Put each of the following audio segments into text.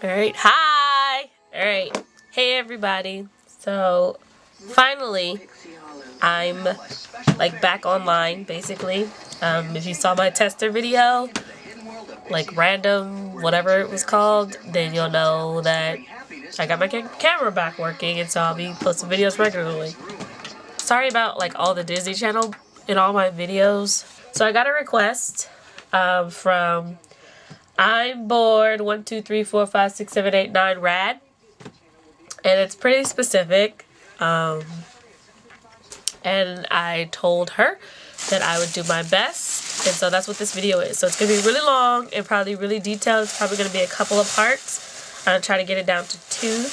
Alright, hi! Alright, hey everybody. So, finally, I'm like back online, basically. If you saw my tester video, like random, whatever it was called, then you'll know that I got my camera back working, and so I'll be posting videos regularly. Sorry about like all the Disney Channel in all my videos. So I got a request from I'm bored 1 2 3 4 5 6 7 8 9 rad, and it's pretty specific. And I told her that I would do my best, and so that's what this video is. So it's gonna be really long and probably really detailed. It's probably gonna be a couple of parts. I'm gonna try to get it down to 2,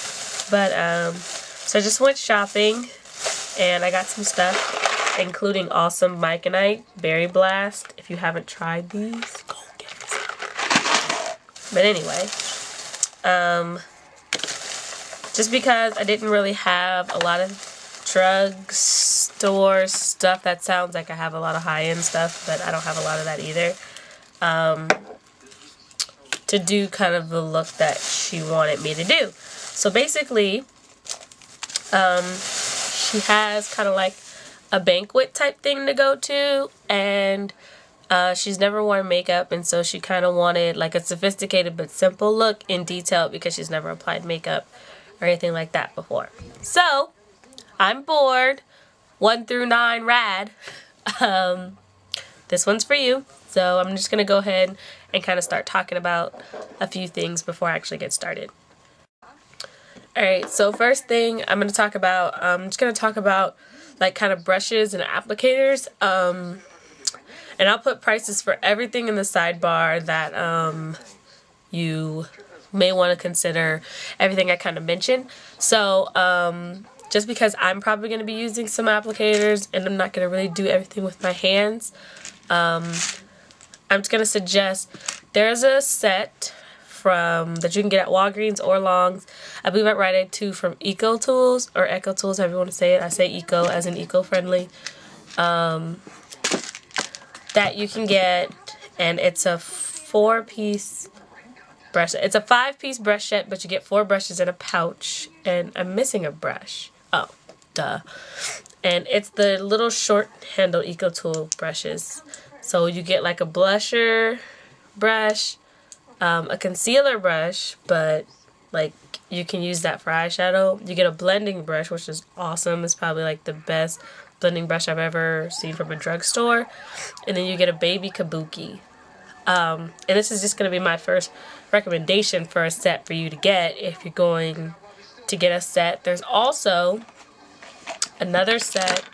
but so I just went shopping and I got some stuff, including awesome Micanite Berry Blast. If you haven't tried these, go get this. But anyway, just because I didn't really have a lot of drugstore stuff, that sounds like I have a lot of high-end stuff, but I don't have a lot of that either, to do kind of the look that she wanted me to do. So basically, she has kind of like a banquet type thing to go to, and she's never worn makeup, and so she kind of wanted like a sophisticated but simple look in detail because she's never applied makeup or anything like that before. So I'm bored 1 through 9 rad. This one's for you. So I'm just gonna go ahead and kind of start talking about a few things before I actually get started. Alright, so first thing I'm gonna talk about, I'm just gonna talk about like kind of brushes and applicators. And I'll put prices for everything in the sidebar that you may want to consider, everything I kind of mentioned. So just because I'm probably going to be using some applicators and I'm not going to really do everything with my hands, I'm just going to suggest there's a set that you can get at Walgreens or Longs. I believe at Rite Aid too, from EcoTools or EcoTools, however you want to say it. I say eco as in eco-friendly. That you can get, and it's a 4-piece brush. It's a 5-piece brush set, but you get 4 brushes in a pouch, and I'm missing a brush. Oh, duh. And it's the little short handle EcoTool brushes. So you get like a blusher brush, a concealer brush, but like you can use that for eyeshadow. You get a blending brush, which is awesome. It's probably like the best blending brush I've ever seen from a drugstore. And then you get a baby kabuki. And this is just going to be my first recommendation for a set for you to get if you're going to get a set. There's also another set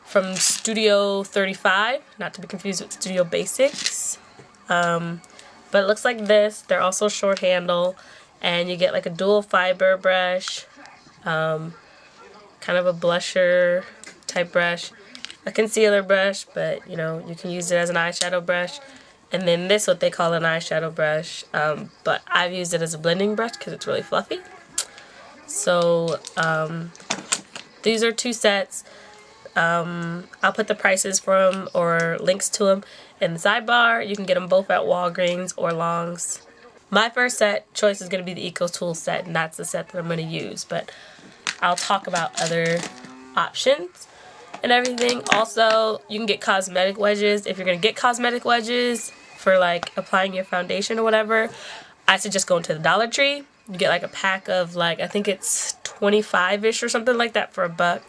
from Studio 35, not to be confused with Studio Basics. But it looks like this. They're also short handle, and you get like a dual fiber brush, kind of a blusher type brush, a concealer brush, but you know, you can use it as an eyeshadow brush. And then this, what they call an eyeshadow brush, but I've used it as a blending brush because it's really fluffy. So these are 2 sets. I'll put the prices for them or links to them in the sidebar. You can get them both at Walgreens or Longs. My first set choice is going to be the EcoTools set, and that's the set that I'm going to use, but I'll talk about other options and everything. Also, you can get cosmetic wedges. If you're going to get cosmetic wedges for like applying your foundation or whatever, I suggest going to the Dollar Tree. You get like a pack of like, I think it's 25-ish or something like that for $1.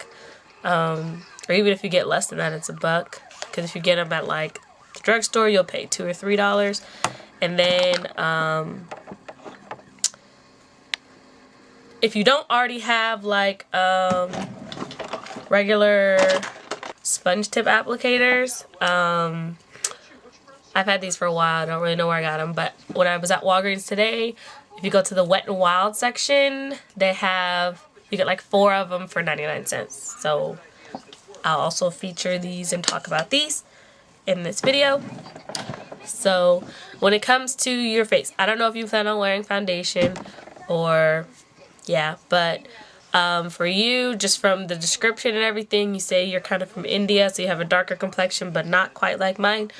Or even if you get less than that, it's $1. Because if you get them at like the drugstore, you'll pay $2 or $3. And then if you don't already have like regular sponge tip applicators, I've had these for a while. I don't really know where I got them, but when I was at Walgreens today, if you go to the Wet n Wild section, you get like 4 of them for 99 cents. So I'll also feature these and talk about these in this video. So when it comes to your face, I don't know if you plan on wearing foundation or but for you, just from the description and everything, you say you're kind of from India, so you have a darker complexion but not quite like mine.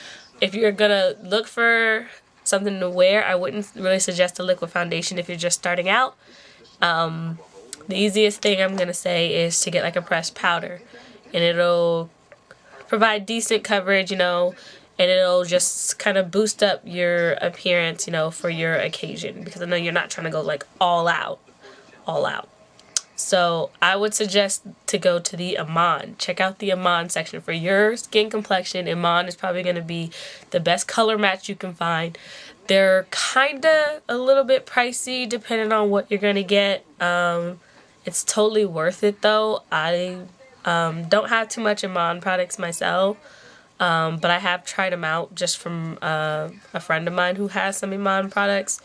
If you're gonna look for something to wear. I wouldn't really suggest a liquid foundation if you're just starting out. The easiest thing I'm going to say is to get like a pressed powder, and it'll provide decent coverage, you know, and it'll just kind of boost up your appearance, you know, for your occasion, because I know you're not trying to go like all out. So I would suggest to go to the IMAN. Check out the IMAN section for your skin complexion. IMAN is probably going to be the best color match you can find. They're kind of a little bit pricey depending on what you're going to get. It's totally worth it though. I don't have too much IMAN products myself, but I have tried them out just from a friend of mine who has some IMAN products.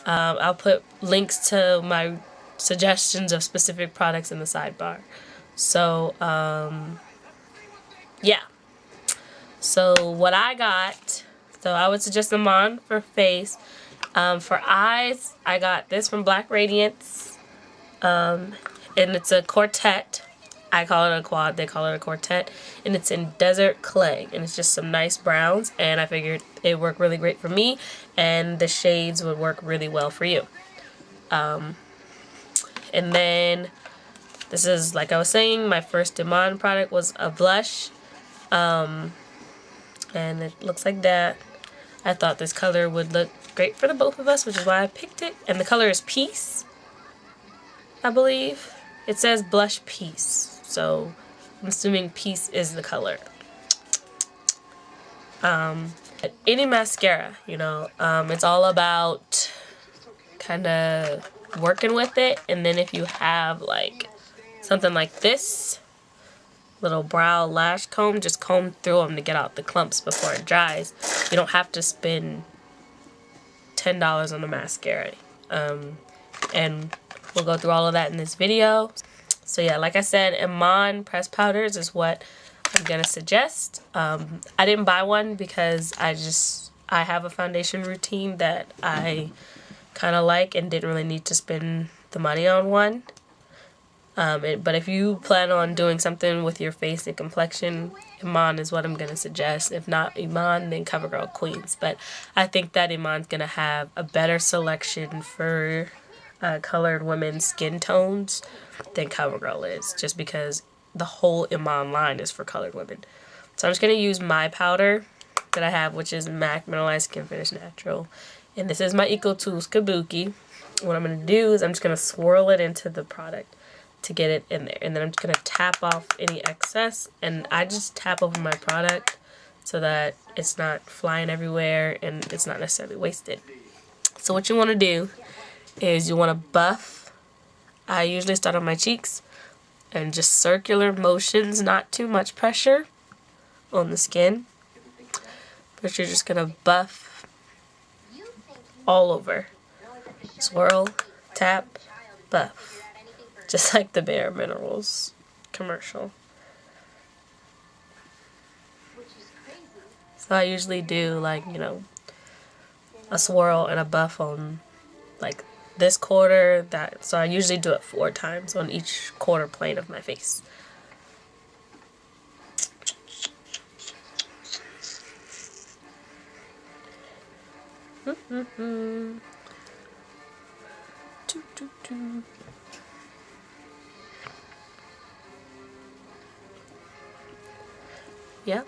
I'll put links to my suggestions of specific products in the sidebar. So yeah, so what I got, so I would suggest them on for face. For eyes, I got this from Black Radiance, and it's a Quartet. I call it a quad, they call it a Quartet, and it's in Desert Clay, and it's just some nice browns, and I figured it would work really great for me, and the shades would work really well for you. And then, this is, like I was saying, my first IMAN product was a blush. And it looks like that. I thought this color would look great for the both of us, which is why I picked it. And the color is Peace, I believe. It says Blush Peace. So, I'm assuming Peace is the color. Any mascara, you know, it's all about kind of working with it, and then if you have like something like this little brow lash comb, just comb through them to get out the clumps before it dries. You don't have to spend $10 on a mascara, and we'll go through all of that in this video. So yeah, like I said, IMAN pressed powders is what I'm gonna suggest. I didn't buy one because I have a foundation routine that I kind of like and didn't really need to spend the money on one. But if you plan on doing something with your face and complexion, IMAN is what I'm going to suggest. If not IMAN, then CoverGirl Queens. But I think that IMAN's going to have a better selection for colored women's skin tones than CoverGirl is, just because the whole IMAN line is for colored women. So I'm just going to use my powder that I have, which is MAC Mineralized Skin Finish Natural. And this is my EcoTools Kabuki. What I'm going to do is I'm just going to swirl it into the product to get it in there. And then I'm just going to tap off any excess. And I just tap over my product so that it's not flying everywhere and it's not necessarily wasted. So what you want to do is you want to buff. I usually start on my cheeks and just circular motions, not too much pressure on the skin. But you're just going to buff all over. Swirl, tap, buff. Just like the Bare Minerals commercial. So I usually do like, you know, a swirl and a buff on like this quarter, that. So I usually do it 4 times on each quarter plane of my face. Yeah,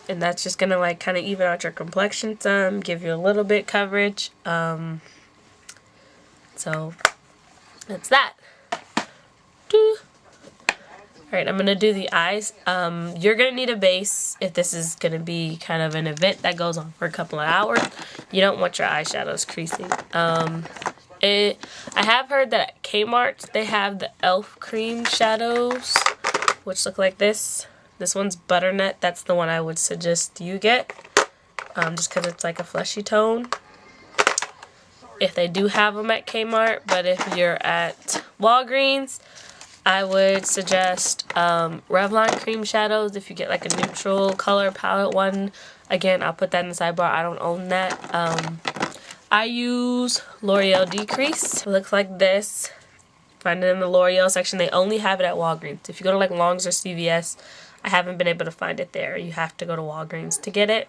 and that's just gonna like kind of even out your complexion some, give you a little bit coverage. So that's that. Alright, I'm gonna do the eyes. You're gonna need a base if this is gonna be kind of an event that goes on for a couple of hours. You don't want your eyeshadows creasing. I have heard that at Kmart they have the e.l.f. cream shadows, which look like this. This one's Butternut. That's the one I would suggest you get, just because it's like a fleshy tone. If they do have them at Kmart, but if you're at Walgreens, I would suggest Revlon cream shadows if you get like a neutral color palette one. Again, I'll put that in the sidebar. I don't own that. I use L'Oreal De-Crease. It looks like this. Find it in the L'Oreal section. They only have it at Walgreens. If you go to like Long's or CVS, I haven't been able to find it there. You have to go to Walgreens to get it.